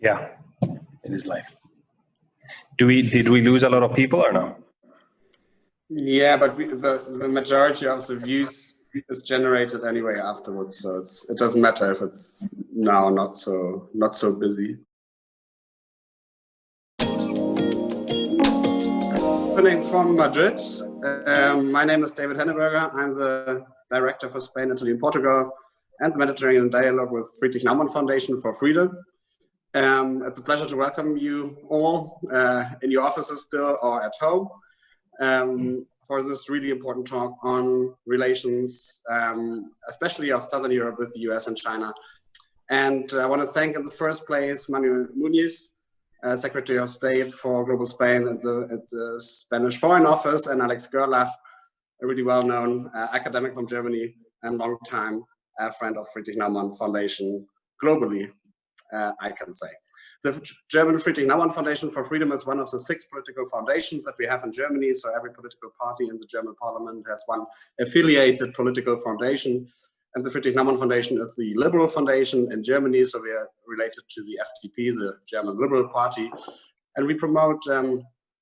Yeah, it is live. Did we lose a lot of people or no? Yeah, but the majority of the views is generated anyway afterwards, so it doesn't matter if it's now not so busy. Opening from Madrid. My name is David Henneberger. I'm the director for Spain, Italy, and Portugal, and the Mediterranean Dialogue with Friedrich Naumann Foundation for Freedom. It's a pleasure to welcome you all in your offices still or at home for this really important talk on relations, especially of Southern Europe with the US and China. And I want to thank in the first place Manuel Muñiz, Secretary of State for Global Spain at the Spanish Foreign Office, and Alex Görlach, a really well-known academic from Germany and long-time friend of Friedrich Naumann Foundation globally, I can say. The German Friedrich Naumann Foundation for Freedom is one of the 6 political foundations that we have in Germany. So every political party in the German parliament has one affiliated political foundation. And the Friedrich Naumann Foundation is the liberal foundation in Germany. So we are related to the FDP, the German Liberal Party. And we promote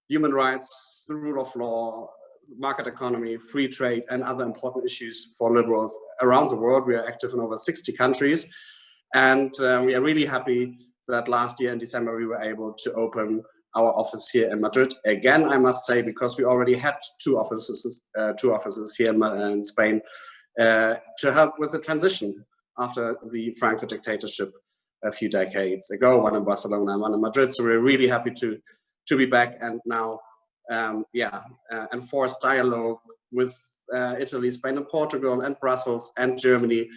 human rights, the rule of law, market economy, free trade, and other important issues for liberals around the world. We are active in over 60 countries. And we are really happy that last year in December we were able to open our office here in Madrid. Again, I must say, because we already had two offices here in Spain to help with the transition after the Franco dictatorship a few decades ago, one in Barcelona and one in Madrid. So we're really happy to be back and now enforce dialogue with Italy, Spain, and Portugal, and Brussels and Germany,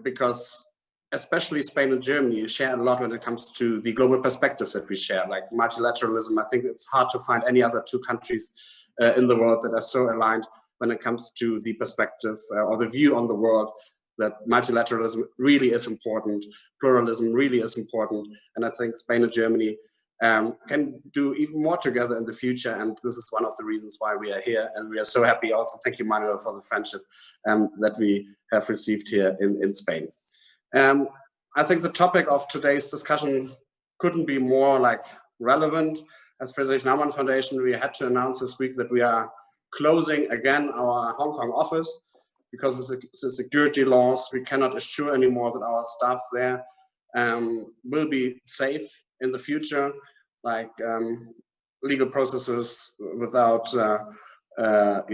because especially Spain and Germany share a lot when it comes to the global perspectives that we share, like multilateralism. I think it's hard to find any other 2 countries in the world that are so aligned when it comes to the perspective or the view on the world that multilateralism really is important, pluralism really is important, and I think Spain and Germany can do even more together in the future, and this is one of the reasons why we are here, and we are so happy. Also, thank you, Manuel, for the friendship that we have received here in Spain. I think the topic of today's discussion couldn't be more relevant. As Friedrich Naumann Foundation, we had to announce this week that we are closing again our Hong Kong office because of the security laws. We cannot assure anymore that our staff there will be safe in the future, like legal processes without without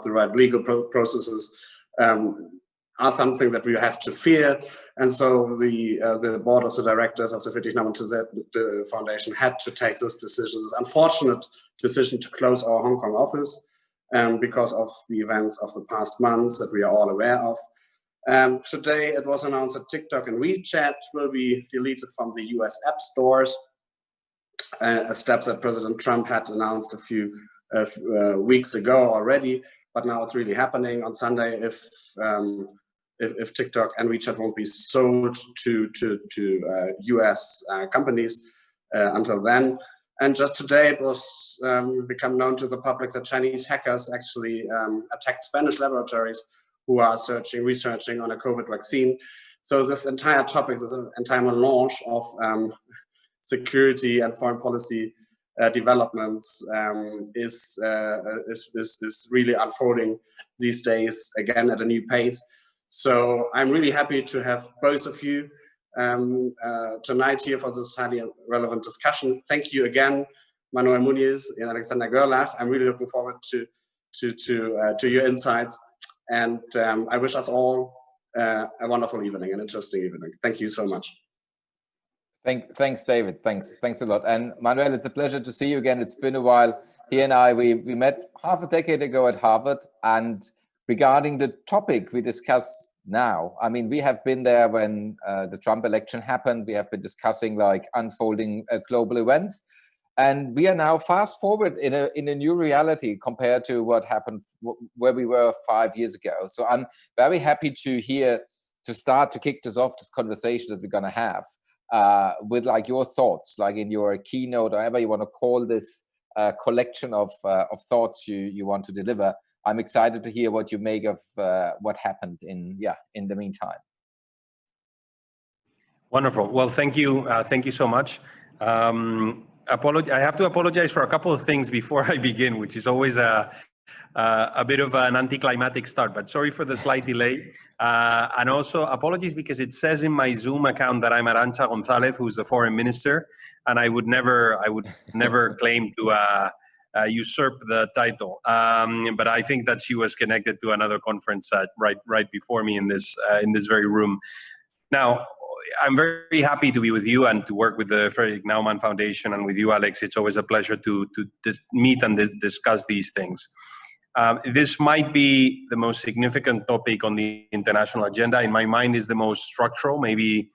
the right legal processes are something that we have to fear. And so the board of the directors of the Friedrich-Naumann Foundation had to take this decision, this unfortunate decision to close our Hong Kong office because of the events of the past months that we are all aware of. Today it was announced that TikTok and Wechat will be deleted from the US app stores, a step that President Trump had announced a few weeks ago already, but now it's really happening on Sunday. If TikTok and Wechat won't be sold to US companies until then. And just today it was become known to the public that Chinese hackers actually attacked Spanish laboratories who are researching on a COVID vaccine. So this entire topic, this entire launch of security and foreign policy developments is really unfolding these days, again at a new pace. So I'm really happy to have both of you tonight here for this highly relevant discussion. Thank you again, Manuel Muñiz and Alexander Görlach. I'm really looking forward to your insights, and I wish us all a wonderful evening, an interesting evening. Thank you so much. Thanks, David. Thanks a lot. And Manuel, it's a pleasure to see you again. It's been a while. He and I, we met half a decade ago at Harvard, and regarding the topic we discuss now, I mean, we have been there when the Trump election happened. We have been discussing like unfolding global events, and we are now fast forward in a new reality compared to what happened where we were 5 years ago. So I'm very happy to kick this off, this conversation that we're going to have with like your thoughts, like in your keynote, or however you want to call this collection of thoughts you want to deliver. I'm excited to hear what you make of what happened in the meantime. Wonderful. Well, thank you so much. I have to apologize for a couple of things before I begin, which is always a bit of an anticlimactic start, but sorry for the slight delay. And also apologies because it says in my Zoom account that I'm Arantxa González, who's the foreign minister, and I would never claim to usurp the title. But I think that she was connected to another conference right before me in this very room. Now, I'm very happy to be with you and to work with the Friedrich Naumann Foundation and with you, Alex. It's always a pleasure to meet and discuss these things. This might be the most significant topic on the international agenda. In my mind, is the most structural. Maybe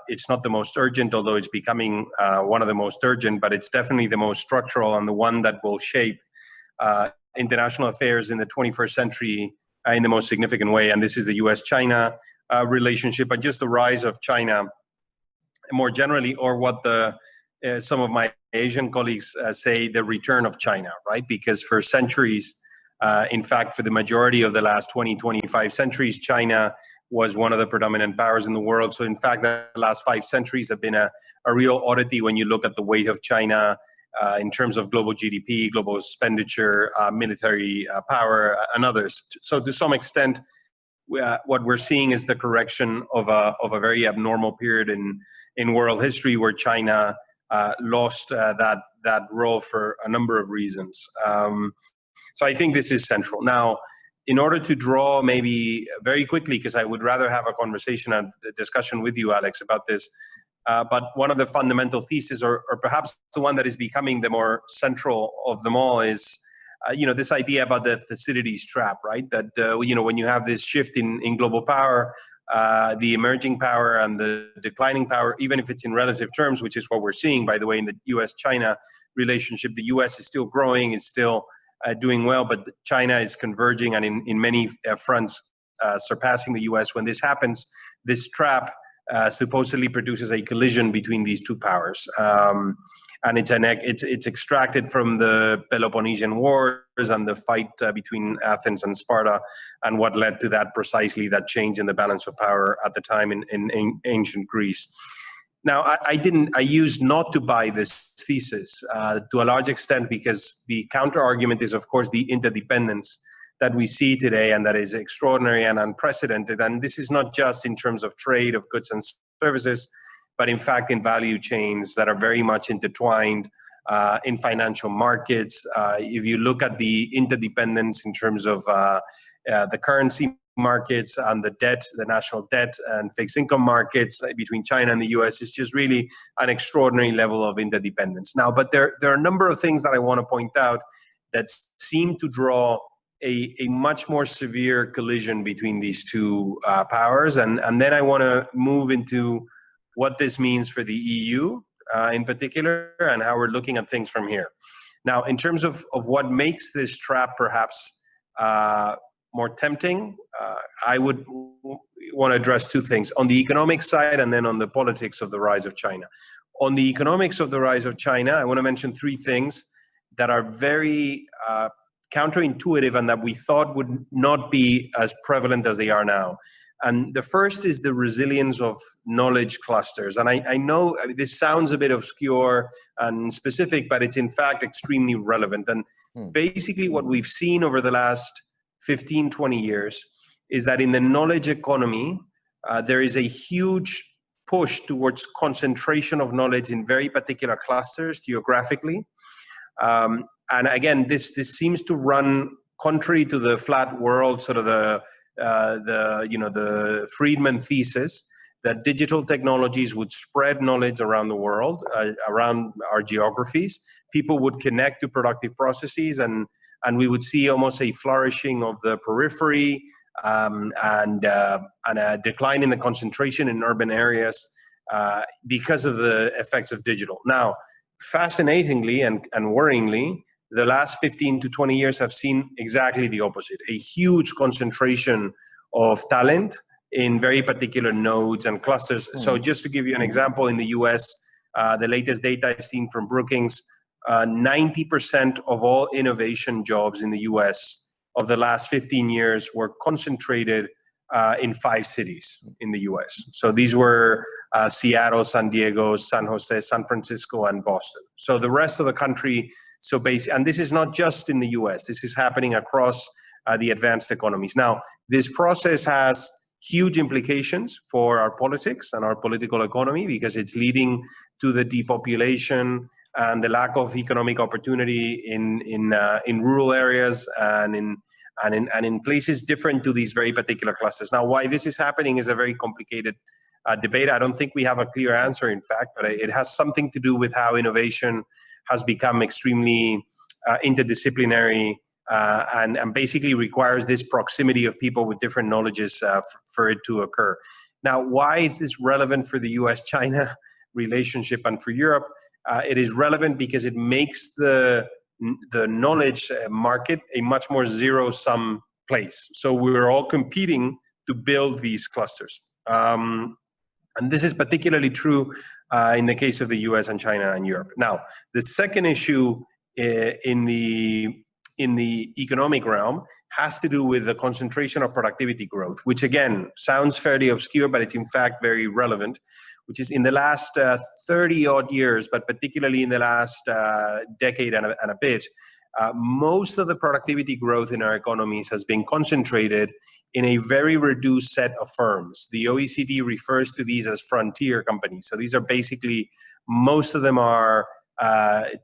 it's not the most urgent, although it's becoming one of the most urgent, but it's definitely the most structural and the one that will shape international affairs in the 21st century in the most significant way. And this is the US-China relationship, and just the rise of China more generally, or what some of my Asian colleagues say, the return of China, right? Because for centuries, in fact, for the majority of the last 20-25 centuries, China was one of the predominant powers in the world. So in fact, the last 5 centuries have been a real oddity when you look at the weight of China in terms of global GDP, global expenditure, military power, and others. So to some extent, what we're seeing is the correction of a very abnormal period in world history, where China lost that role for a number of reasons. So I think this is central. Now, in order to draw maybe very quickly, because I would rather have a conversation and a discussion with you, Alex, about this, but one of the fundamental theses, or perhaps the one that is becoming the more central of them all, is this idea about the Thucydides trap, right? That, when you have this shift in global power, the emerging power and the declining power, even if it's in relative terms, which is what we're seeing, by the way, in the US-China relationship, the US is still growing, it's still doing well, but China is converging and in many fronts surpassing the US. When this happens, this trap supposedly produces a collision between these two powers. And it's extracted from the Peloponnesian Wars and the fight between Athens and Sparta, and what led to that change in the balance of power at the time in ancient Greece. Now, I used not to buy this thesis to a large extent, because the counter argument is, of course, the interdependence that we see today and that is extraordinary and unprecedented. And this is not just in terms of trade of goods and services, but in fact in value chains that are very much intertwined in financial markets. If you look at the interdependence in terms of the currency markets and the debt, the national debt and fixed income markets between China and the US, is just really an extraordinary level of interdependence. Now, but there are a number of things that I want to point out that seem to draw a much more severe collision between these two powers. And then I want to move into what this means for the EU in particular and how we're looking at things from here. Now, in terms of what makes this trap perhaps more tempting, I would want to address two things: on the economic side and then on the politics of the rise of China. On the economics of the rise of China, I want to mention three things that are very counterintuitive and that we thought would not be as prevalent as they are now. And the first is the resilience of knowledge clusters. And I know this sounds a bit obscure and specific, but it's in fact extremely relevant. And basically what we've seen over the last 15, 20 years is that in the knowledge economy, there is a huge push towards concentration of knowledge in very particular clusters geographically. And again, this seems to run contrary to the flat world, sort of the Friedman thesis that digital technologies would spread knowledge around the world, around our geographies. People would connect to productive processes, and we would see almost a flourishing of the periphery and a decline in the concentration in urban areas because of the effects of digital. Now, fascinatingly and worryingly, the last 15 to 20 years have seen exactly the opposite: a huge concentration of talent in very particular nodes and clusters. So just to give you an example, in the US, the latest data I've seen from Brookings, 90% of all innovation jobs in the US of the last 15 years were concentrated in 5 cities in the US. So these were Seattle, San Diego, San Jose, San Francisco, and Boston. So the rest of the country, and this is not just in the US, this is happening across the advanced economies. Now, this process has huge implications for our politics and our political economy because it's leading to the depopulation and the lack of economic opportunity in rural areas and in places different to these very particular clusters. Now, why this is happening is a very complicated debate. I don't think we have a clear answer, in fact, but it has something to do with how innovation has become extremely interdisciplinary and basically requires this proximity of people with different knowledges for it to occur. Now, why is this relevant for the US-China relationship and for Europe? It is relevant because it makes the knowledge market a much more zero-sum place. So we're all competing to build these clusters. And this is particularly true in the case of the US and China and Europe. Now, the second issue in the economic realm has to do with the concentration of productivity growth, which again sounds fairly obscure, but it's in fact very relevant, which is in the last 30 odd years, but particularly in the last decade and a bit, most of the productivity growth in our economies has been concentrated in a very reduced set of firms. The OECD refers to these as frontier companies. So these are basically, most of them are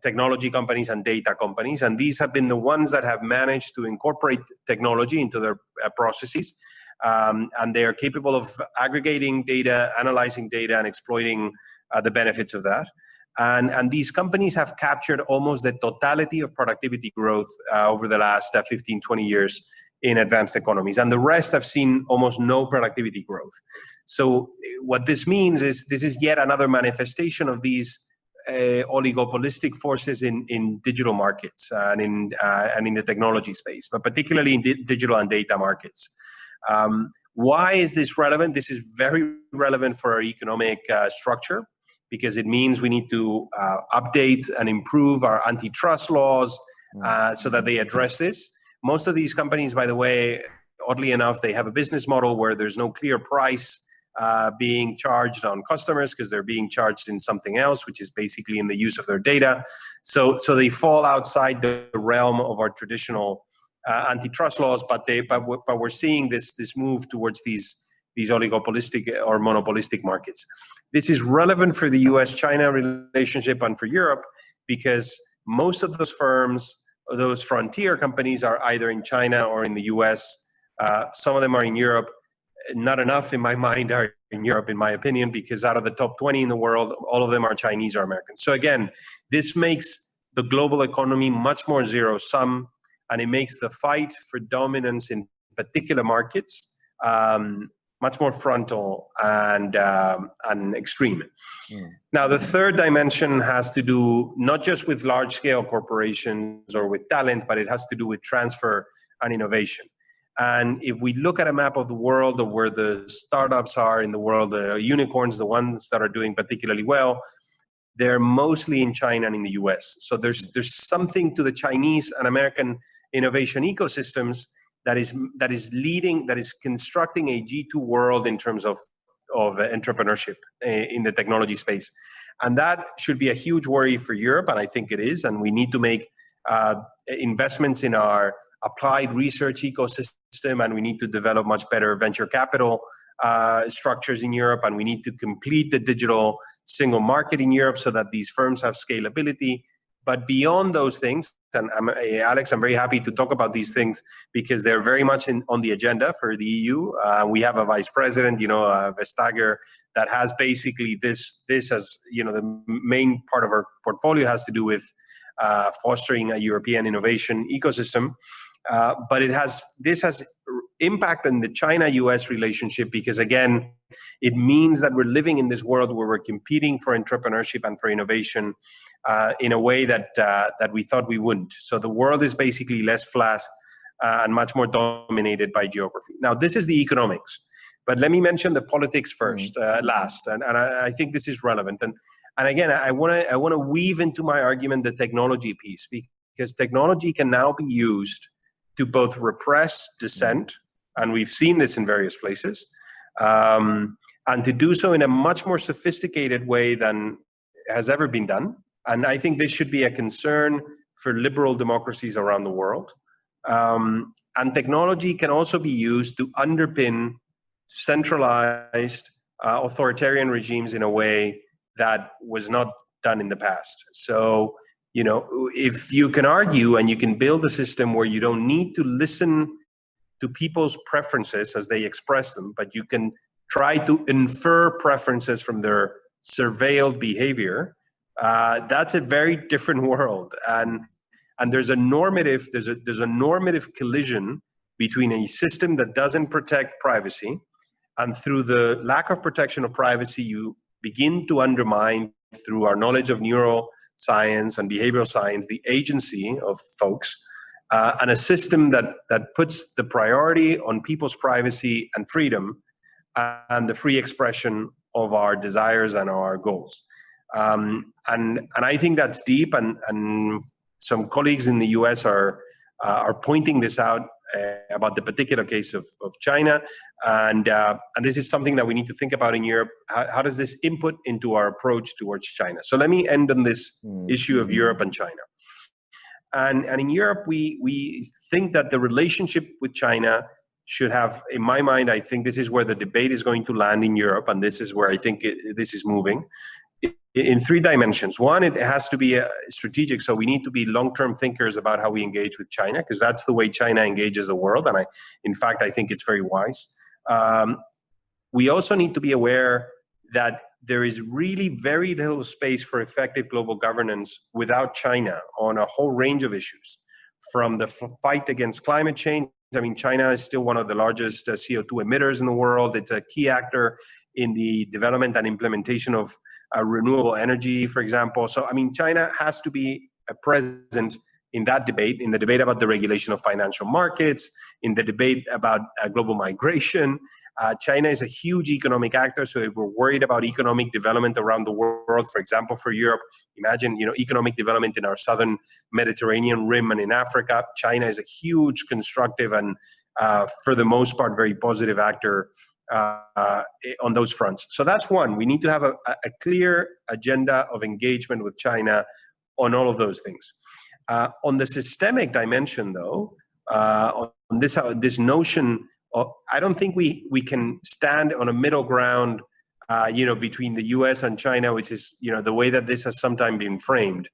technology companies and data companies. And these have been the ones that have managed to incorporate technology into their processes. And they are capable of aggregating data, analyzing data, and exploiting the benefits of that. And these companies have captured almost the totality of productivity growth over the last 15, 20 years in advanced economies. And the rest have seen almost no productivity growth. So what this means is this is yet another manifestation of these oligopolistic forces in digital markets and in the technology space, but particularly in digital and data markets. Why is this relevant? This is very relevant for our economic structure, because it means we need to update and improve our antitrust laws so that they address this. Most of these companies, by the way, oddly enough, they have a business model where there's no clear price being charged on customers because they're being charged in something else, which is basically in the use of their data. So they fall outside the realm of our traditional antitrust laws, but we're seeing this move towards these oligopolistic or monopolistic markets. This is relevant for the US-China relationship and for Europe because most of those firms, those frontier companies, are either in China or in the US. Some of them are in Europe. Not enough, in my mind, are in Europe, in my opinion, because out of the top 20 in the world, all of them are Chinese or American. So again, this makes the global economy much more zero-sum, and it makes the fight for dominance in particular markets much more frontal and extreme. Now, the third dimension has to do not just with large-scale corporations or with talent, but it has to do with transfer and innovation. And if we look at a map of the world of where the startups are in the world, the unicorns, the ones that are doing particularly well, they're mostly in China and in the US. So there's something to the Chinese and American innovation ecosystems that is constructing a G2 world in terms of entrepreneurship in the technology space. And that should be a huge worry for Europe, and I think it is. And we need to make investments in our applied research ecosystem, and we need to develop much better venture capital structures in Europe, and we need to complete the digital single market in Europe so that these firms have scalability. But beyond those things, and Alex, I'm very happy to talk about these things because they're very much on the agenda for the EU. We have a vice president, Vestager, that has basically this as, the main part of our portfolio has to do with fostering a European innovation ecosystem. But this has impact on the China-US relationship because, again, it means that we're living in this world where we're competing for entrepreneurship and for innovation in a way that we thought we wouldn't. So the world is basically less flat and much more dominated by geography. Now, this is the economics, but let me mention the politics first, last, and I think this is relevant. And again, I want to weave into my argument the technology piece because technology can now be used to both repress dissent, and we've seen this in various places, and to do so in a much more sophisticated way than has ever been done. And I think this should be a concern for liberal democracies around the world. And technology can also be used to underpin centralized authoritarian regimes in a way that was not done in the past. So, if you can argue and you can build a system where you don't need to listen to people's preferences as they express them, but you can try to infer preferences from their surveilled behavior, that's a very different world. And there's a normative collision between a system that doesn't protect privacy, and through the lack of protection of privacy, you begin to undermine, through our knowledge of neuroscience and behavioral science, the agency of folks, and a system that puts the priority on people's privacy and freedom and the free expression of our desires and our goals. And I think that's deep, and some colleagues in the US are pointing this out about the particular case of China, and this is something that we need to think about in Europe. How does this input into our approach towards China? So let me end on this issue of Europe and China. And in Europe, we think that the relationship with China should have, in my mind, I think this is where the debate is going to land in Europe, and this is where I think this is moving, in three dimensions. One, it has to be strategic, so we need to be long-term thinkers about how we engage with China, because that's the way China engages the world, and in fact, I think it's very wise. We also need to be aware that there is really very little space for effective global governance without China on a whole range of issues, from the fight against climate change. I mean, China is still one of the largest CO2 emitters in the world. It's a key actor in the development and implementation of renewable energy, for example. So, I mean, China has to be present in that debate, in the debate about the regulation of financial markets, in the debate about global migration. China is a huge economic actor. So if we're worried about economic development around the world, for example, for Europe, imagine, economic development in our southern Mediterranean rim and in Africa. China is a huge constructive and, for the most part, very positive actor on those fronts. So that's one. We need to have a clear agenda of engagement with China on all of those things. On the systemic dimension, though, on this notion of, I don't think we can stand on a middle ground, between the U.S. and China, which is, the way that this has sometimes been framed.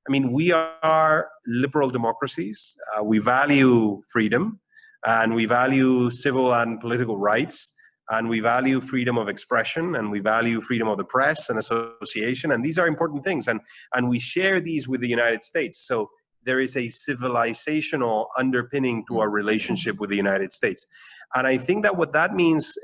I mean, we are liberal democracies. We value freedom, and we value civil and political rights, and we value freedom of expression, and we value freedom of the press and association, and these are important things, and we share these with the United States. So there is a civilizational underpinning to our relationship with the United States. And I think that what that means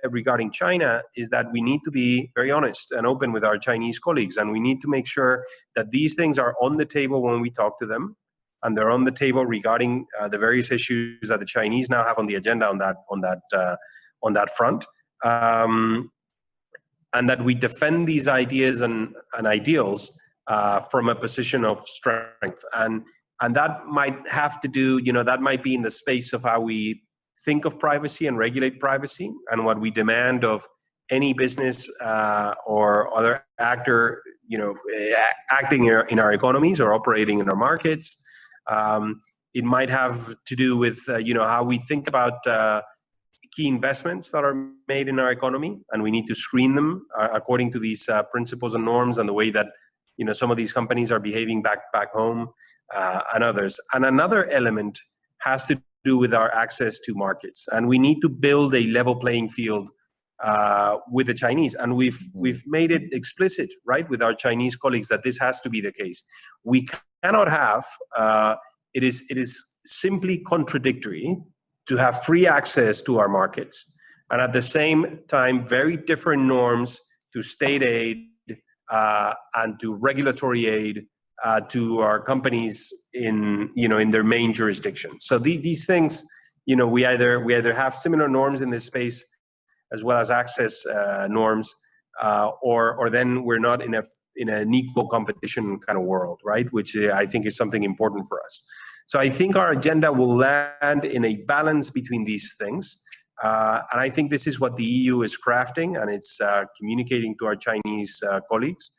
regarding China is that we need to be very honest and open with our Chinese colleagues, and we need to make sure that these things are on the table when we talk to them, and they're on the table regarding the various issues that the Chinese now have on the agenda on that front, and that we defend these ideas and ideals from a position of strength, and that might have to do, that might be in the space of how we think of privacy and regulate privacy, and what we demand of any business or other actor, acting in our economies or operating in our markets. It might have to do with how we think about key investments that are made in our economy, and we need to screen them according to these principles and norms, and the way that some of these companies are behaving back home, and others. And another element has to do with our access to markets, and we need to build a level playing field with the Chinese, and we've made it explicit, right, with our Chinese colleagues, that this has to be the case. We cannot have it is simply contradictory to have free access to our markets, and at the same time very different norms to state aid and to regulatory aid to our companies in their main jurisdiction. So these things, we either have similar norms in this space as well as access norms, or then we're not in an equal competition kind of world, right? Which I think is something important for us. So I think our agenda will land in a balance between these things. And I think this is what the EU is crafting, and it's communicating to our Chinese colleagues.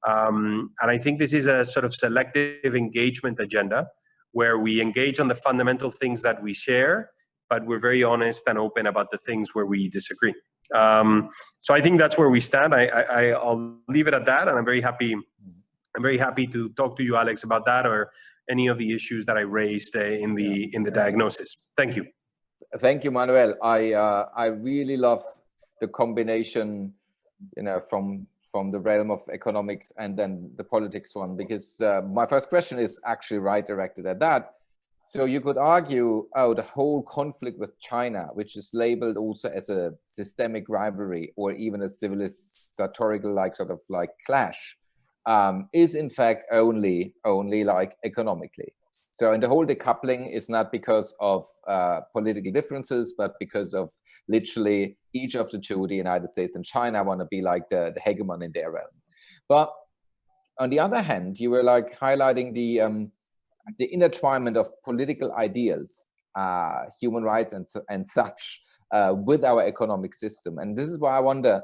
And I think this is a sort of selective engagement agenda where we engage on the fundamental things that we share, but we're very honest and open about the things where we disagree. So I think that's where we stand. I'll leave it at that, and I'm very happy to talk to you, Alex, about that or any of the issues that I raised in the diagnosis. Thank you. Thank you, Manuel. I really love the combination, from the realm of economics and then the politics one, because my first question is actually right directed at that. So you could argue, the whole conflict with China, which is labeled also as a systemic rivalry or even a civilizatorial sort of clash, is in fact only economically. So, and the whole decoupling is not because of political differences, but because of literally each of the two, the United States and China, want to be the hegemon in their realm. But on the other hand, you were highlighting the intertwinement of political ideals, human rights and such, with our economic system. And this is why I wonder,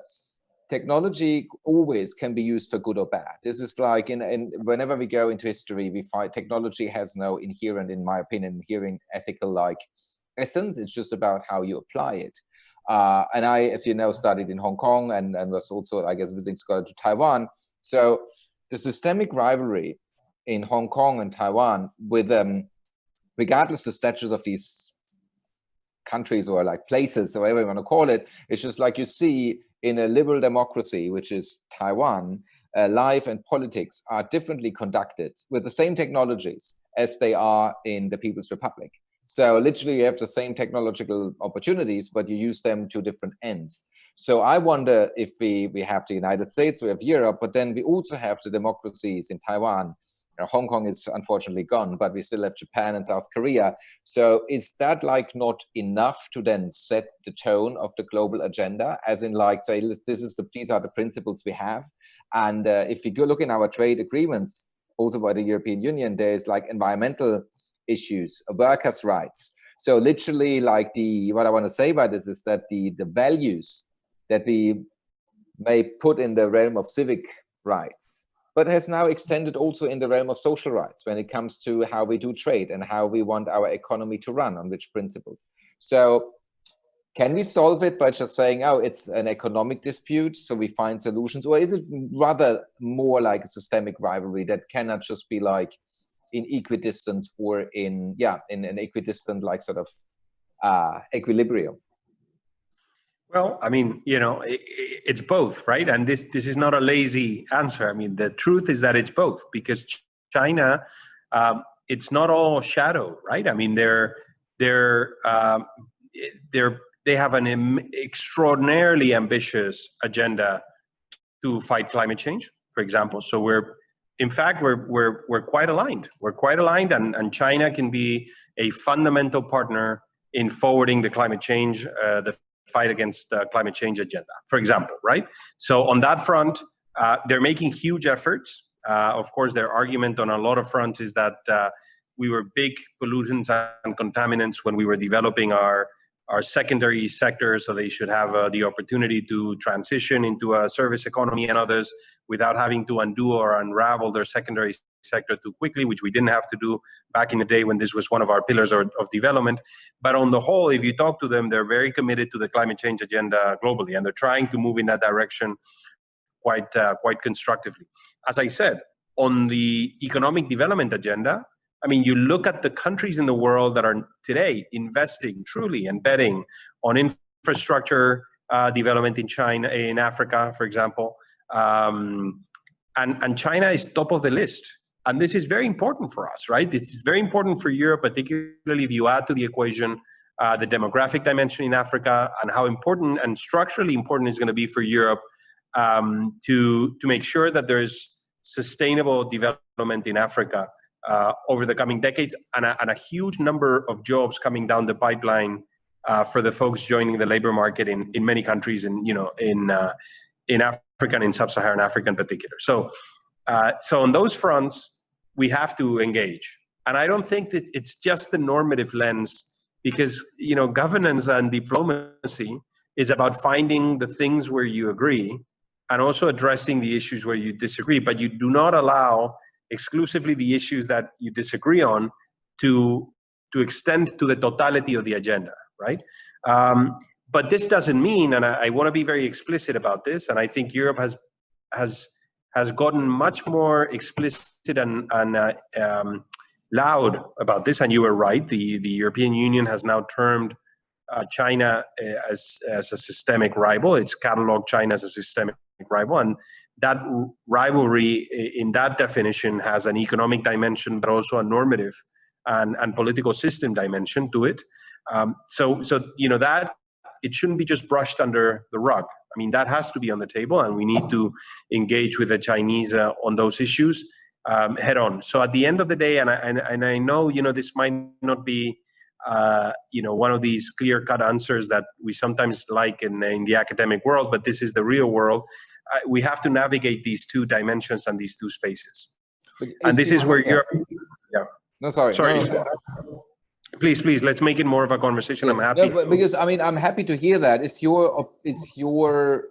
technology always can be used for good or bad. This is whenever we go into history, we find technology has no inherent, in my opinion, ethical essence. It's just about how you apply it. And I, as you know, studied in Hong Kong and was also, I guess, visiting scholar to Taiwan. So the systemic rivalry in Hong Kong and Taiwan, with regardless the status of these countries or places, or whatever you want to call it, it's just you see in a liberal democracy, which is Taiwan, life and politics are differently conducted with the same technologies as they are in the People's Republic. So literally you have the same technological opportunities, but you use them to different ends. So I wonder if we have the United States, we have Europe, but then we also have the democracies in Taiwan. Hong Kong is unfortunately gone, but we still have Japan and South Korea. So is that not enough to then set the tone of the global agenda, as in say, these are the principles we have? And if we go look in our trade agreements, also by the European Union, there's environmental issues, workers' rights. So literally what I want to say by this is that the values that we may put in the realm of civic rights but has now extended also in the realm of social rights when it comes to how we do trade and how we want our economy to run, on which principles. So can we solve it by just saying, oh, it's an economic dispute, so we find solutions? Or is it rather more like a systemic rivalry that cannot just be like in equidistance or in an equidistant like sort of equilibrium? Well, I mean, it's both, right? And this is not a lazy answer. I mean, the truth is that it's both, because China, it's not all shadow, right? I mean, they have an extraordinarily ambitious agenda to fight climate change, for example. So we're quite aligned. We're quite aligned, and China can be a fundamental partner in forwarding the climate change, the fight against the climate change agenda, for example, right? So on that front, they're making huge efforts. Of course, their argument on a lot of fronts is that we were big pollutants and contaminants when we were developing our secondary sector, so they should have the opportunity to transition into a service economy and others without having to undo or unravel their secondary sector too quickly, which we didn't have to do back in the day when this was one of our pillars of development. But on the whole, if you talk to them, they're very committed to the climate change agenda globally, and they're trying to move in that direction quite constructively. As I said, on the economic development agenda, I mean, you look at the countries in the world that are today investing truly and betting on infrastructure development in China, in Africa, for example, and China is top of the list. And this is very important for us, right? This is very important for Europe, particularly if you add to the equation the demographic dimension in Africa, and how important and structurally important it's going to be for Europe to make sure that there's sustainable development in Africa over the coming decades, and a huge number of jobs coming down the pipeline for the folks joining the labor market in many countries, and in Africa and in sub-Saharan Africa in particular. So on those fronts, we have to engage, and I don't think that it's just the normative lens, because governance and diplomacy is about finding the things where you agree and also addressing the issues where you disagree, but you do not allow exclusively the issues that you disagree on to extend to the totality of the agenda, right? But this doesn't mean, and I want to be very explicit about this, and I think Europe has gotten much more explicit and loud about this, and you were right. The European Union has now termed China as a systemic rival. It's cataloged China as a systemic rival, and that rivalry in that definition has an economic dimension, but also a normative and political system dimension to it. So that it shouldn't be just brushed under the rug. I mean, that has to be on the table, and we need to engage with the Chinese on those issues head on. So at the end of the day, and I know this might not be one of these clear-cut answers that we sometimes like in the academic world, but this is the real world. We have to navigate these two dimensions and these two spaces. And this is where Europe... Yeah. No, sorry. No. Please, let's make it more of a conversation. I'm happy. No, because I mean, I'm happy to hear that. Is your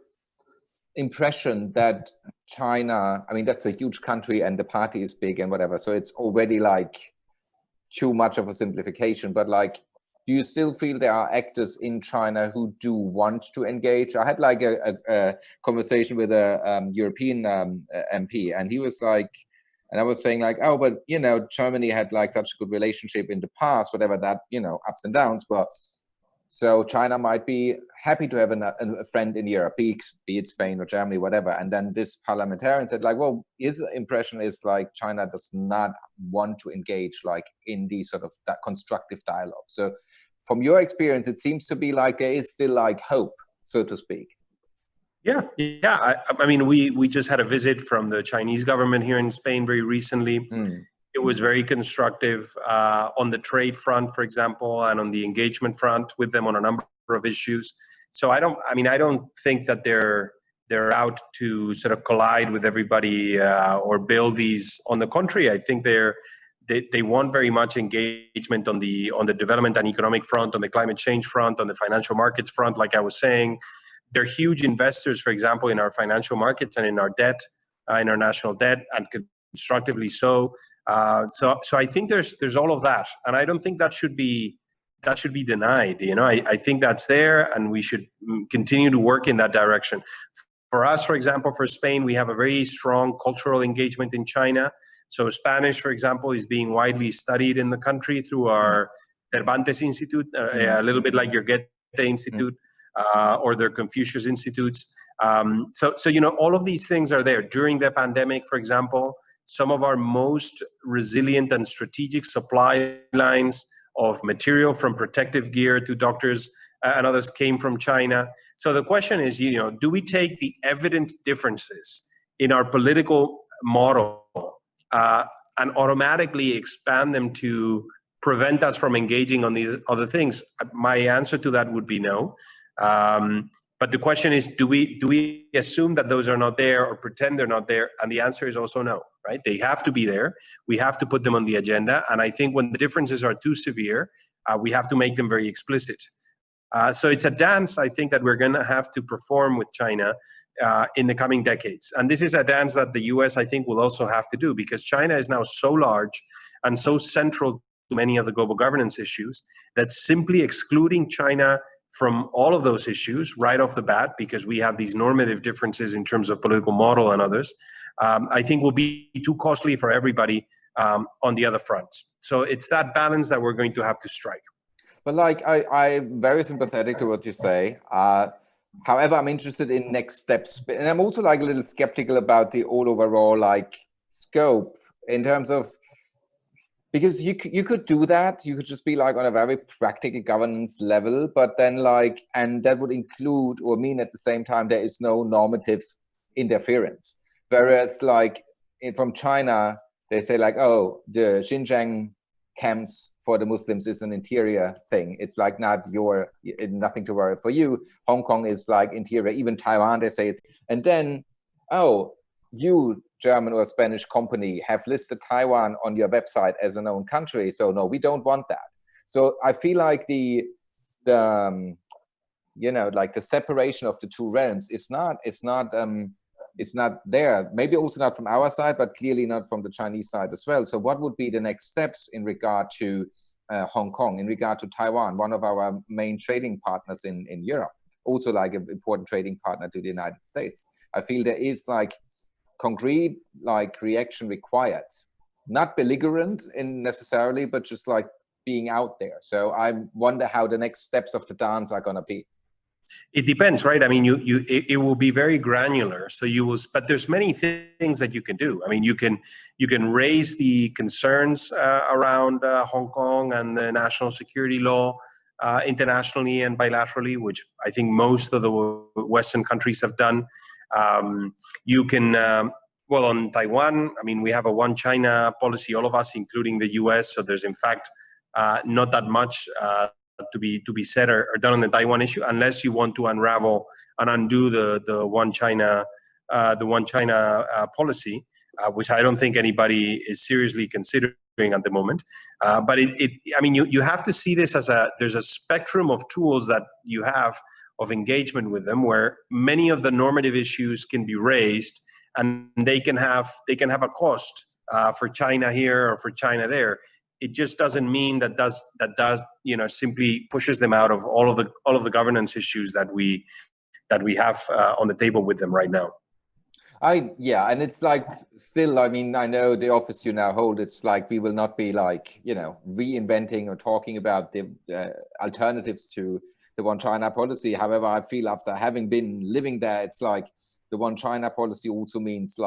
impression that China, I mean, that's a huge country and the party is big and whatever, so it's already like too much of a simplification, but like, do you still feel there are actors in China who do want to engage? I had like a conversation with a European MP, and he was like, and I was saying like, oh, but Germany had like such a good relationship in the past, whatever that, ups and downs, but so China might be happy to have a friend in Europe, be it Spain or Germany, whatever. And then this parliamentarian said like, well, his impression is like China does not want to engage like in these sort of that constructive dialogue. So from your experience, it seems to be like there is still like hope, so to speak. Yeah. I mean, we just had a visit from the Chinese government here in Spain very recently. It was very constructive on the trade front, for example, and on the engagement front with them on a number of issues. So I don't think that they're out to sort of collide with everybody or build these. On the contrary, I think they want very much engagement on the development and economic front, on the climate change front, on the financial markets front. Like I was saying, they're huge investors, for example, in our financial markets and in our debt. international debt, and constructively so. So I think there's all of that, and I don't think that should be denied. I think that's there, and we should continue to work in that direction. For us, for example, for Spain, we have a very strong cultural engagement in China. So Spanish, for example, is being widely studied in the country through our Cervantes Institute, a little bit like your Goethe Institute or their Confucius Institutes. So all of these things are there. During the pandemic, for example, some of our most resilient and strategic supply lines of material, from protective gear to doctors and others, came from China. So the question is, do we take the evident differences in our political model and automatically expand them to prevent us from engaging on these other things? My answer to that would be no. But the question is, do we assume that those are not there or pretend they're not there? And the answer is also no, right? They have to be there. We have to put them on the agenda. And I think when the differences are too severe, we have to make them very explicit. So it's a dance, I think, that we're going to have to perform with China in the coming decades. And this is a dance that the US, I think, will also have to do, because China is now so large and so central to many of the global governance issues that simply excluding China from all of those issues right off the bat, because we have these normative differences in terms of political model and others, I think will be too costly for everybody on the other fronts. So it's that balance that we're going to have to strike. But I'm very sympathetic to what you say. However, I'm interested in next steps. And I'm also a little skeptical about the overall scope in terms of, because you could do that. You could just be on a very practical governance level, but then and that would include or mean at the same time there is no normative interference. Whereas from China, they say oh, the Xinjiang camps for the Muslims is an interior thing. It's nothing to worry for you. Hong Kong is interior. Even Taiwan, they say it. And then, you, German or Spanish company, have listed Taiwan on your website as a known country. So no, we don't want that. So I feel the separation of the two realms is not there. Maybe also not from our side, but clearly not from the Chinese side as well. So what would be the next steps in regard to Hong Kong, in regard to Taiwan, one of our main trading partners in Europe, also an important trading partner to the United States? I feel there is concrete reaction required, not belligerent in necessarily, but just being out there. So I wonder how the next steps of the dance are going to be. It depends, right? I mean, it will be very granular. So but there's many things that you can do. I mean, you can raise the concerns around Hong Kong and the national security law internationally and bilaterally, which I think most of the Western countries have done. You can, on Taiwan, I mean, we have a one China policy, all of us, including the US. So there's in fact not that much to be said or done on the Taiwan issue, unless you want to unravel and undo the one China policy, which I don't think anybody is seriously considering at the moment. But I mean, you have to see this as there's a spectrum of tools that you have of engagement with them, where many of the normative issues can be raised, and they can have a cost for China here or for China there. It just doesn't mean that simply pushes them out of all of the governance issues that we have on the table with them right now. And it's still, I mean, I know the office you now hold, it's we will not be reinventing or talking about the alternatives to the one China policy. However, I feel after having been living there, it's the one China policy also means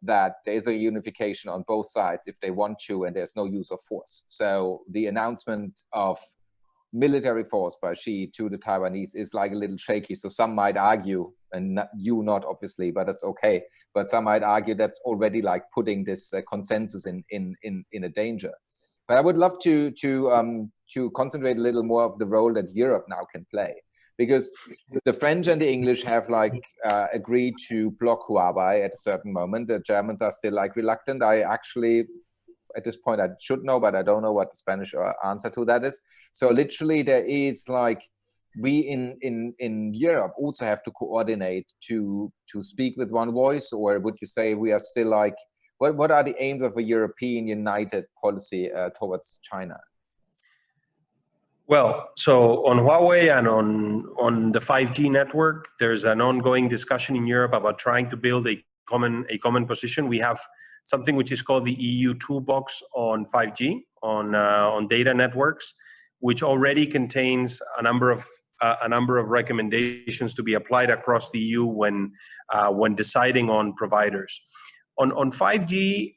that there is a unification on both sides if they want to, and there's no use of force. So the announcement of military force by Xi to the Taiwanese is a little shaky. So some might argue, and not obviously, but it's okay. But some might argue that's already putting this consensus in a danger. But I would love to concentrate a little more of the role that Europe now can play, because the French and the English have agreed to block Huawei at a certain moment. The Germans are still reluctant. I actually, at this point, I should know, but I don't know what the Spanish answer to that is. So literally there is we in Europe also have to coordinate to speak with one voice, or would you say we are still like, what are the aims of a European united policy towards China? Well, so on Huawei and on the 5G network, there's an ongoing discussion in Europe about trying to build a common position. We have something which is called the EU Toolbox on 5G, on data networks, which already contains a number of recommendations to be applied across the EU when deciding on providers. On 5G,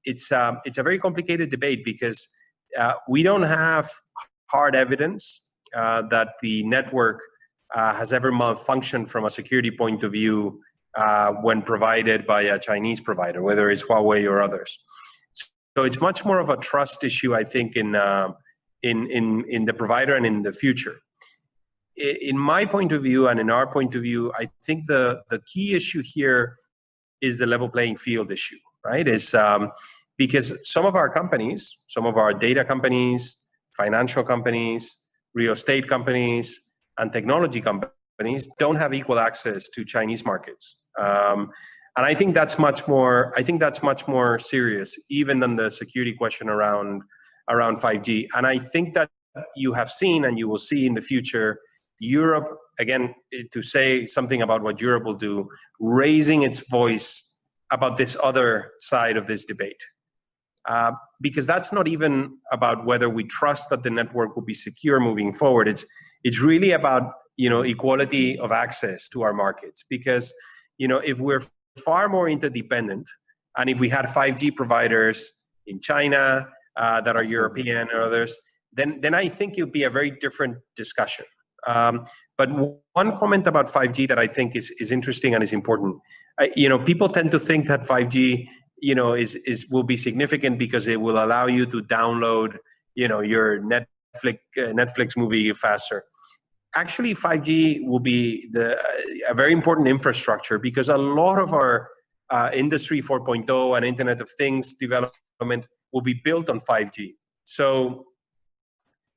it's a very complicated debate because we don't have hard evidence that the network has ever malfunctioned from a security point of view when provided by a Chinese provider, whether it's Huawei or others. So it's much more of a trust issue, I think, in the provider and in the future. In my point of view and in our point of view, I think the key issue here is the level playing field issue, right? Is because some of our companies, some of our data companies, financial companies, real estate companies, and technology companies don't have equal access to Chinese markets. And I think that's much more serious even than the security question around 5G. And I think that you have seen and you will see in the future, Europe, again, to say something about what Europe will do, raising its voice about this other side of this debate. Because that's not even about whether we trust that the network will be secure moving forward. It's really about, equality of access to our markets. Because, if we're far more interdependent, and if we had 5G providers in China that are European or others, then I think it would be a very different discussion. But one comment about 5G that I think is interesting and is important. People tend to think that 5G will be significant because it will allow you to download, your Netflix movie faster. Actually, 5G will be a very important infrastructure because a lot of our Industry 4.0 and Internet of Things development will be built on 5G. So,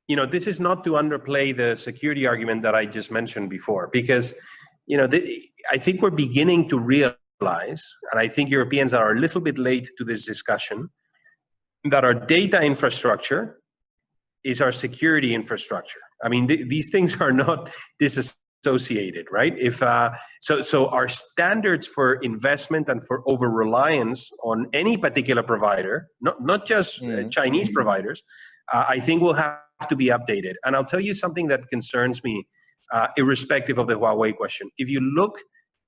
this is not to underplay the security argument that I just mentioned before, because, I think we're beginning to realize, and I think Europeans are a little bit late to this discussion, that our data infrastructure is our security infrastructure. I mean, these things are not disassociated, right? So our standards for investment and for over-reliance on any particular provider, not just Chinese providers, I think will have to be updated. And I'll tell you something that concerns me, irrespective of the Huawei question. If you look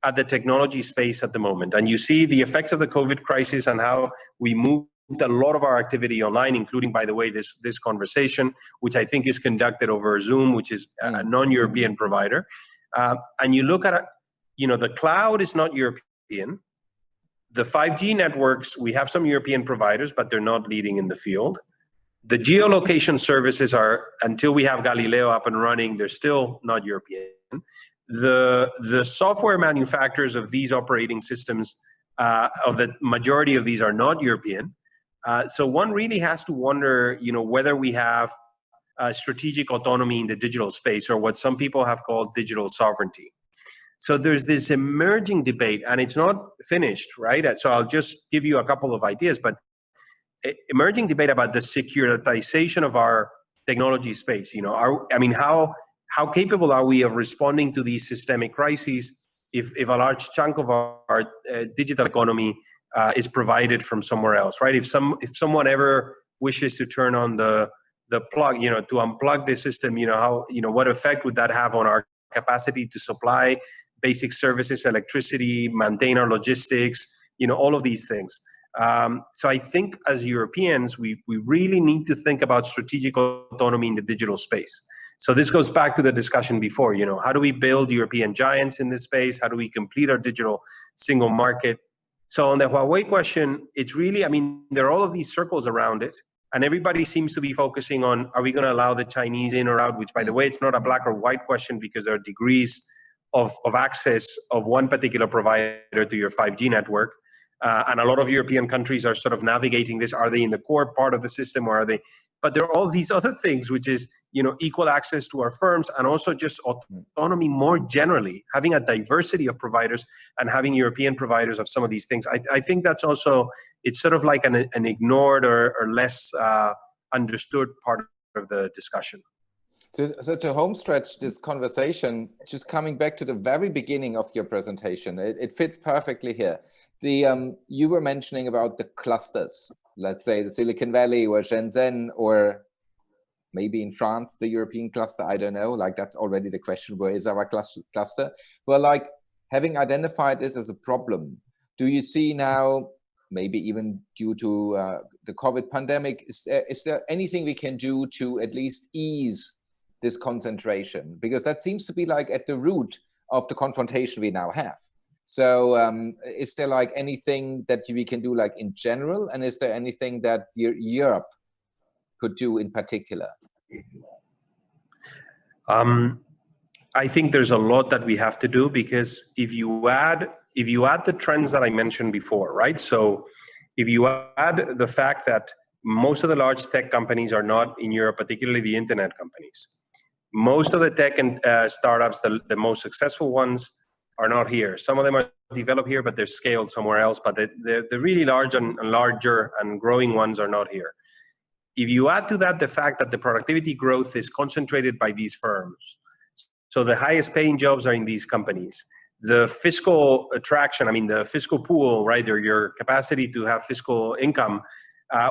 at the technology space at the moment, and you see the effects of the COVID crisis and how we moved a lot of our activity online, including, by the way, this conversation, which I think is conducted over Zoom, which is a non-European provider. And you look at, the cloud is not European. The 5G networks, we have some European providers, but they're not leading in the field. The geolocation services are, until we have Galileo up and running, they're still not European. The software manufacturers of these operating systems, of the majority of these, are not European. So one really has to wonder, whether we have strategic autonomy in the digital space, or what some people have called digital sovereignty. So there's this emerging debate, and it's not finished, right? So I'll just give you a couple of ideas, but emerging debate about the securitization of our technology space. How capable are we of responding to these systemic crises if a large chunk of our digital economy is provided from somewhere else, right? If someone ever wishes to turn on the plug, to unplug the system, what effect would that have on our capacity to supply basic services, electricity, maintain our logistics, all of these things. So I think as Europeans, we really need to think about strategic autonomy in the digital space. So this goes back to the discussion before, how do we build European giants in this space? How do we complete our digital single market? So on the Huawei question, it's really, there are all of these circles around it, and everybody seems to be focusing on, are we going to allow the Chinese in or out? Which, by the way, it's not a black or white question, because there are degrees of access of one particular provider to your 5G network. And a lot of European countries are sort of navigating this. Are they in the core part of the system, or are they? But there are all these other things, which is, equal access to our firms, and also just autonomy more generally, having a diversity of providers and having European providers of some of these things. I think that's also, it's sort of like an ignored or less understood part of the discussion. So to home stretch this conversation, just coming back to the very beginning of your presentation, it fits perfectly here. You were mentioning about the clusters, let's say the Silicon Valley or Shenzhen, or maybe in France, the European cluster, I don't know, like that's already the question, where is our cluster? Well, like having identified this as a problem, do you see now, maybe even due to the COVID pandemic, is there anything we can do to at least ease this concentration? Because that seems to be like at the root of the confrontation we now have. So is there like anything that we can do like in general? And is there anything that Europe could do in particular? I think there's a lot that we have to do, because if you add the trends that I mentioned before, right? So if you add the fact that most of the large tech companies are not in Europe, particularly the internet companies. Most of the tech and startups, the most successful ones, are not here. Some of them are developed here, but they're scaled somewhere else. But the really large and larger and growing ones are not here. If you add to that the fact that the productivity growth is concentrated by these firms, so the highest paying jobs are in these companies, the fiscal attraction, I mean the fiscal pool, right, or your capacity to have fiscal income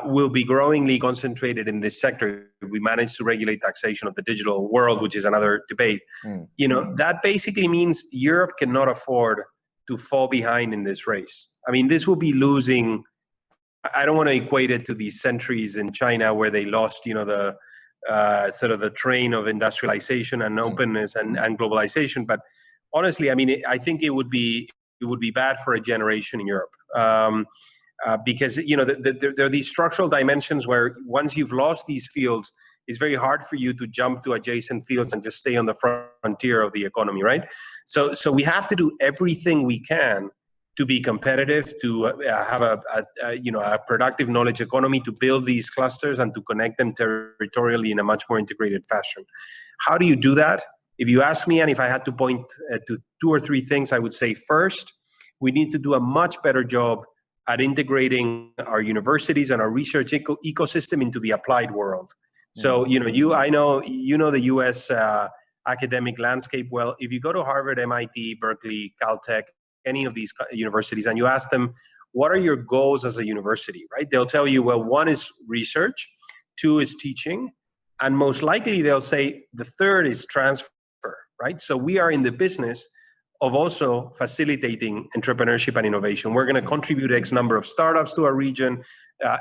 will be growingly concentrated in this sector if we manage to regulate taxation of the digital world, which is another debate. That basically means Europe cannot afford to fall behind in this race. I mean, this will be losing. I don't want to equate it to these centuries in China where they lost, the sort of the train of industrialization and openness and globalization. But honestly, I mean, I think it would be bad for a generation in Europe. Because there are these structural dimensions where once you've lost these fields, it's very hard for you to jump to adjacent fields and just stay on the frontier of the economy, right? So we have to do everything we can to be competitive, to have a productive knowledge economy, to build these clusters and to connect them territorially in a much more integrated fashion. How do you do that? If you ask me, and if I had to point to 2 or 3 things, I would say first, we need to do a much better job at integrating our universities and our research ecosystem into the applied world. So, I know the US academic landscape well. If you go to Harvard, MIT, Berkeley, Caltech, any of these universities, and you ask them, what are your goals as a university, right? They'll tell you, well, 1 is research, 2 is teaching, and most likely they'll say the 3rd is transfer, right? So we are in the business of also facilitating entrepreneurship and innovation. We're going to contribute X number of startups to our region,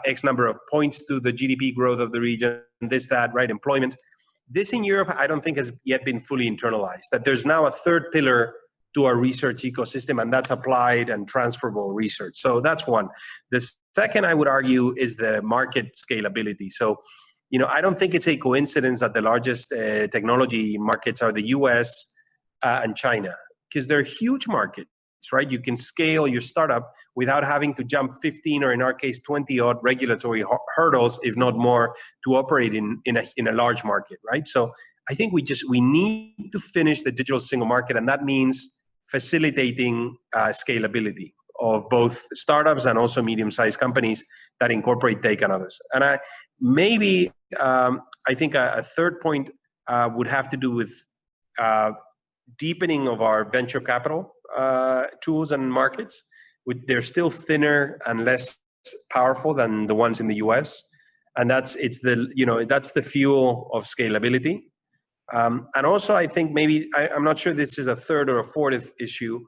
X number of points to the GDP growth of the region, this, that, right, employment. This in Europe, I don't think has yet been fully internalized, that there's now a 3rd pillar to our research ecosystem, and that's applied and transferable research. So that's one. The second, I would argue, is the market scalability. So, I don't think it's a coincidence that the largest technology markets are the US and China, because they're huge markets, right? You can scale your startup without having to jump 15 or in our case 20 odd regulatory hurdles, if not more, to operate in a large market, right? So I think we need to finish the digital single market, and that means facilitating scalability of both startups and also medium-sized companies that incorporate tech and others. And I think a 3rd point would have to do with deepening of our venture capital tools and markets. They're still thinner and less powerful than the ones in the US, and that's the fuel of scalability. And also, I think I'm not sure this is a 3rd or a 4th issue,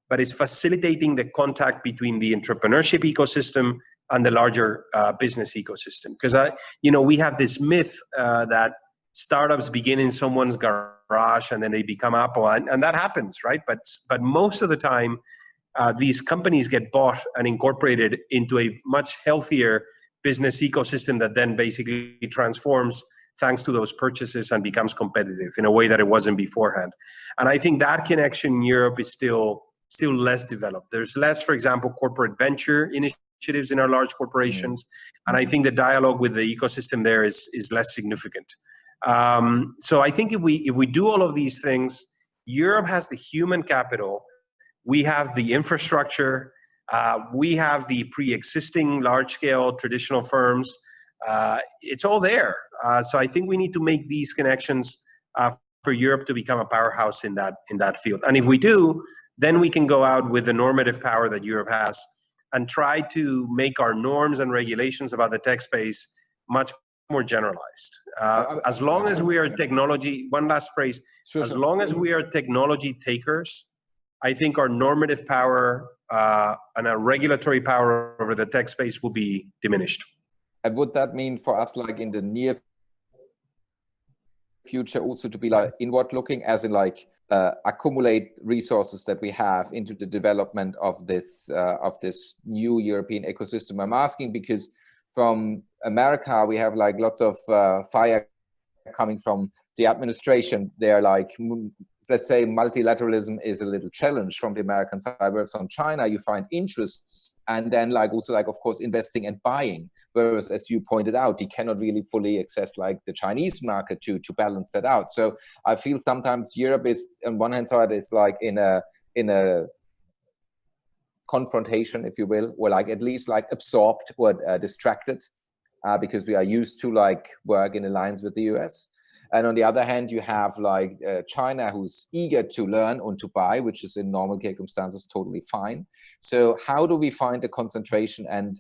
but it's facilitating the contact between the entrepreneurship ecosystem and the larger business ecosystem. Because we have this myth that startups begin in someone's garage and then they become Apple, and that happens, right? But most of the time, these companies get bought and incorporated into a much healthier business ecosystem that then basically transforms thanks to those purchases and becomes competitive in a way that it wasn't beforehand. And I think that connection in Europe is still less developed. There's less, for example, corporate venture initiatives in our large corporations. And I think the dialogue with the ecosystem there is less significant. So I think if we do all of these things, Europe has the human capital, we have the infrastructure, we have the pre-existing large-scale traditional firms. It's all there. So I think we need to make these connections for Europe to become a powerhouse in that field. And if we do, then we can go out with the normative power that Europe has and try to make our norms and regulations about the tech space much more generalized. As long as we are technology, one last phrase, as long as we are technology takers, I think our normative power and our regulatory power over the tech space will be diminished. And would that mean for us, like in the near future, also to be like inward looking, as in like accumulate resources that we have into the development of this new European ecosystem? I'm asking because from America, we have like lots of fire coming from the administration. They're like, let's say multilateralism is a little challenge from the American side, whereas from China, you find interest and then like also like, of course, investing and buying. Whereas, as you pointed out, you cannot really fully access like the Chinese market to balance that out. So I feel sometimes Europe is, on one hand side, is like in a confrontation, if you will, or like at least like absorbed or distracted because we are used to like work in alliance with the US. And on the other hand, you have like China, who's eager to learn and to buy, which is in normal circumstances totally fine. So how do we find the concentration and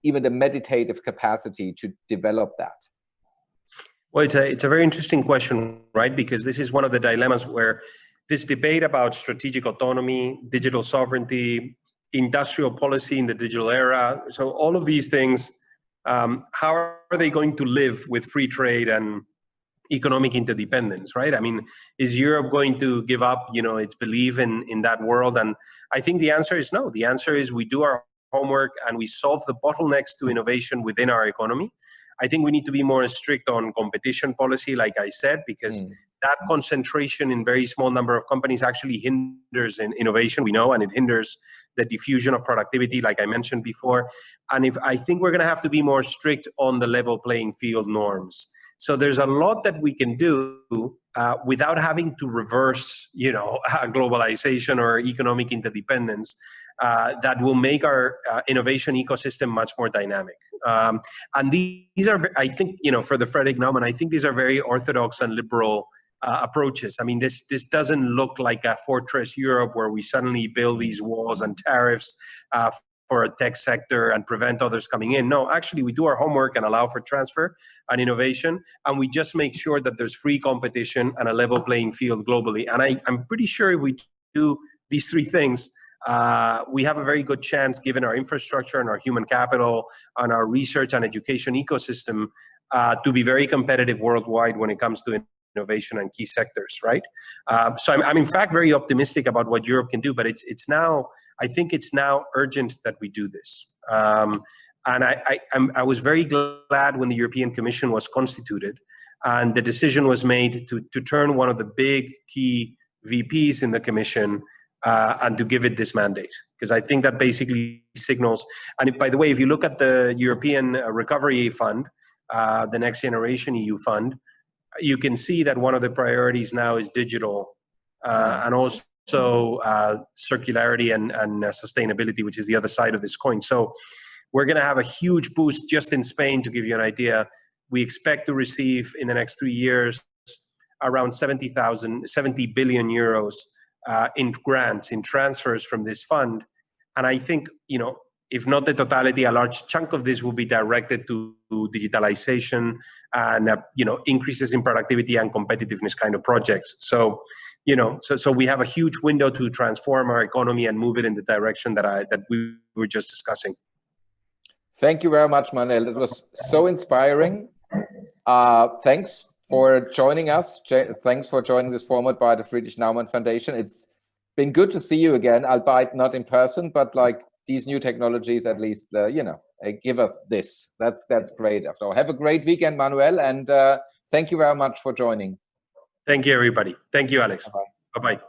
even the meditative capacity to develop that? Well, it's a very interesting question, right? Because this is one of the dilemmas where this debate about strategic autonomy, digital sovereignty, industrial policy in the digital era. So all of these things, how are they going to live with free trade and economic interdependence, right? I mean, is Europe going to give up, its belief in that world? And I think the answer is no. The answer is we do our homework and we solve the bottlenecks to innovation within our economy. I think we need to be more strict on competition policy, like I said, because that concentration in very small number of companies actually hinders in innovation, we know, and it hinders the diffusion of productivity, like I mentioned before. And I think we're going to have to be more strict on the level playing field norms. So there's a lot that we can do without having to reverse, globalization or economic interdependence that will make our innovation ecosystem much more dynamic. And these are, I think, for the Frederick Naumann, I think these are very orthodox and liberal approaches. I mean, this doesn't look like a fortress Europe where we suddenly build these walls and tariffs for a tech sector and prevent others coming in. No, actually, we do our homework and allow for transfer and innovation, and we just make sure that there's free competition and a level playing field globally. And I'm pretty sure if we do these three things, we have a very good chance, given our infrastructure and our human capital and our research and education ecosystem, to be very competitive worldwide when it comes to innovation and key sectors, right? So I'm in fact very optimistic about what Europe can do, but I think it's now urgent that we do this. And I was very glad when the European Commission was constituted and the decision was made to turn one of the big key VPs in the Commission and to give it this mandate, because I think that basically signals, and by the way, if you look at the European Recovery Fund, the Next Generation EU Fund, you can see that one of the priorities now is digital and also circularity and sustainability, which is the other side of this coin. So we're going to have a huge boost just in Spain. To give you an idea, we expect to receive in the next 3 years around 70 billion euros in grants, in transfers from this fund. And I think, if not the totality, a large chunk of this will be directed to digitalization and, increases in productivity and competitiveness kind of projects. So, so we have a huge window to transform our economy and move it in the direction that we were just discussing. Thank you very much, Manuel. It was so inspiring. Thanks for joining us. Thanks for joining this format by the Friedrich Naumann Foundation. It's been good to see you again, albeit not in person, but like these new technologies, at least, give us this. That's great. After all, have a great weekend, Manuel, and thank you very much for joining. Thank you, everybody. Thank you, Alex. Bye-bye. Bye-bye.